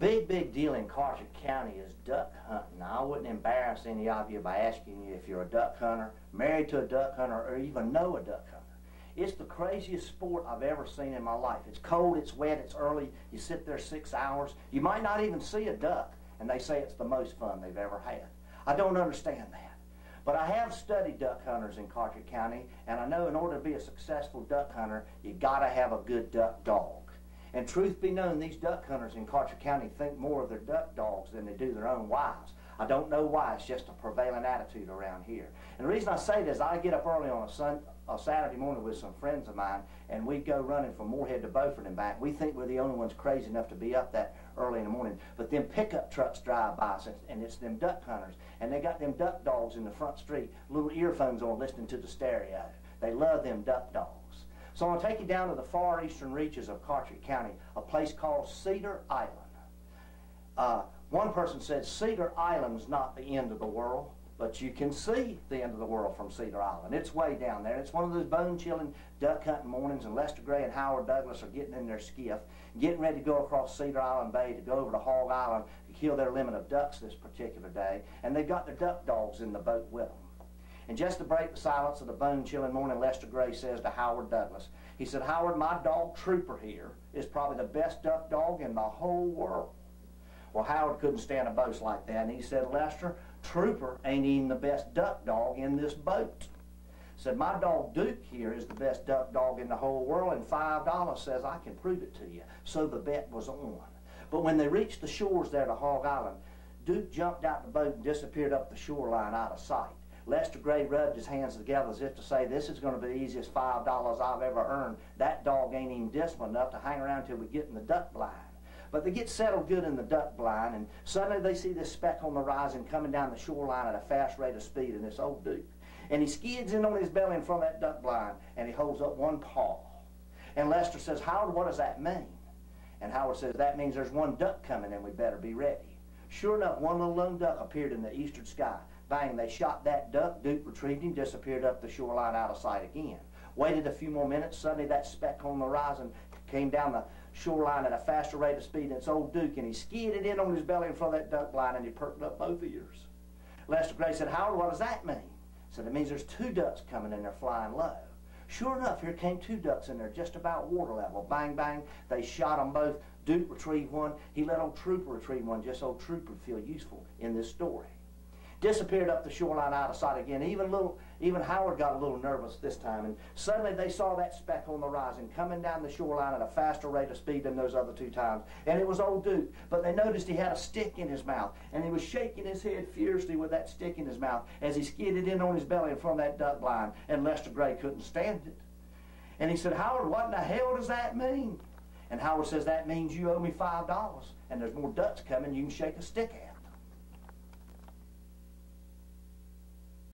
big, big deal in Carter County is duck hunting. Now, I wouldn't embarrass any of you by asking you if you're a duck hunter, married to a duck hunter, or even know a duck hunter. It's the craziest sport I've ever seen in my life. It's cold, it's wet, it's early. You sit there 6 hours. You might not even see a duck, and they say it's the most fun they've ever had. I don't understand that. But I have studied duck hunters in Carter County, and I know in order to be a successful duck hunter, you got to have a good duck dog. And truth be known, these duck hunters in Carter County think more of their duck dogs than they do their own wives. I don't know why. It's just a prevailing attitude around here. And the reason I say this, I get up early on a Saturday morning with some friends of mine, and we go running from Moorhead to Beaufort and back. We think we're the only ones crazy enough to be up that early in the morning. But them pickup trucks drive by us, and it's them duck hunters. And they got them duck dogs in the front street, little earphones on, listening to the stereo. They love them duck dogs. So I'm going to take you down to the far eastern reaches of Carteret County, a place called Cedar Island. One person said Cedar Island's not the end of the world, but you can see the end of the world from Cedar Island. It's way down there. It's one of those bone-chilling duck hunting mornings, and Lester Gray and Howard Douglas are getting in their skiff, getting ready to go across Cedar Island Bay to go over to Hog Island to kill their limit of ducks this particular day, and they've got their duck dogs in the boat with them. And just to break the silence of the bone-chilling morning, Lester Gray says to Howard Douglas, he said, "Howard, my dog Trooper here is probably the best duck dog in the whole world." Well, Howard couldn't stand a boast like that, and he said, "Lester, Trooper ain't even the best duck dog in this boat." He said, "My dog Duke here is the best duck dog in the whole world, and $5 says I can prove it to you." So the bet was on. But when they reached the shores there to Hog Island, Duke jumped out the boat and disappeared up the shoreline out of sight. Lester Gray rubbed his hands together as if to say, "This is going to be the easiest $5 I've ever earned. That dog ain't even disciplined enough to hang around till we get in the duck blind." But they get settled good in the duck blind, and suddenly they see this speck on the horizon coming down the shoreline at a fast rate of speed, and it's old Duke. And he skids in on his belly in front of that duck blind, and he holds up one paw. And Lester says, "Howard, what does that mean?" And Howard says, "That means there's one duck coming, and we better be ready." Sure enough, one little lone duck appeared in the eastern sky. Bang, they shot that duck. Duke retrieved him, disappeared up the shoreline out of sight again. Waited a few more minutes. Suddenly that speck on the horizon came down the shoreline at a faster rate of speed, and it's old Duke, and he skidded in on his belly in front of that duck blind, and he perked up both ears. Lester Gray said, "Howard, what does that mean?" He said, "It means there's two ducks coming, and they're flying low." Sure enough, here came two ducks in there just about water level. Bang, bang, they shot them both. Duke retrieved one. He let old Trooper retrieve one, just so old Trooper would feel useful in this story. Disappeared up the shoreline out of sight again. Even Howard got a little nervous this time, and suddenly they saw that speck on the horizon coming down the shoreline at a faster rate of speed than those other two times. And it was old Duke, but they noticed he had a stick in his mouth, and he was shaking his head fiercely with that stick in his mouth as he skidded in on his belly in front of that duck blind, and Lester Gray couldn't stand it. And he said, "Howard, what in the hell does that mean?" And Howard says, "That means you owe me $5, and there's more ducks coming you can shake a stick at."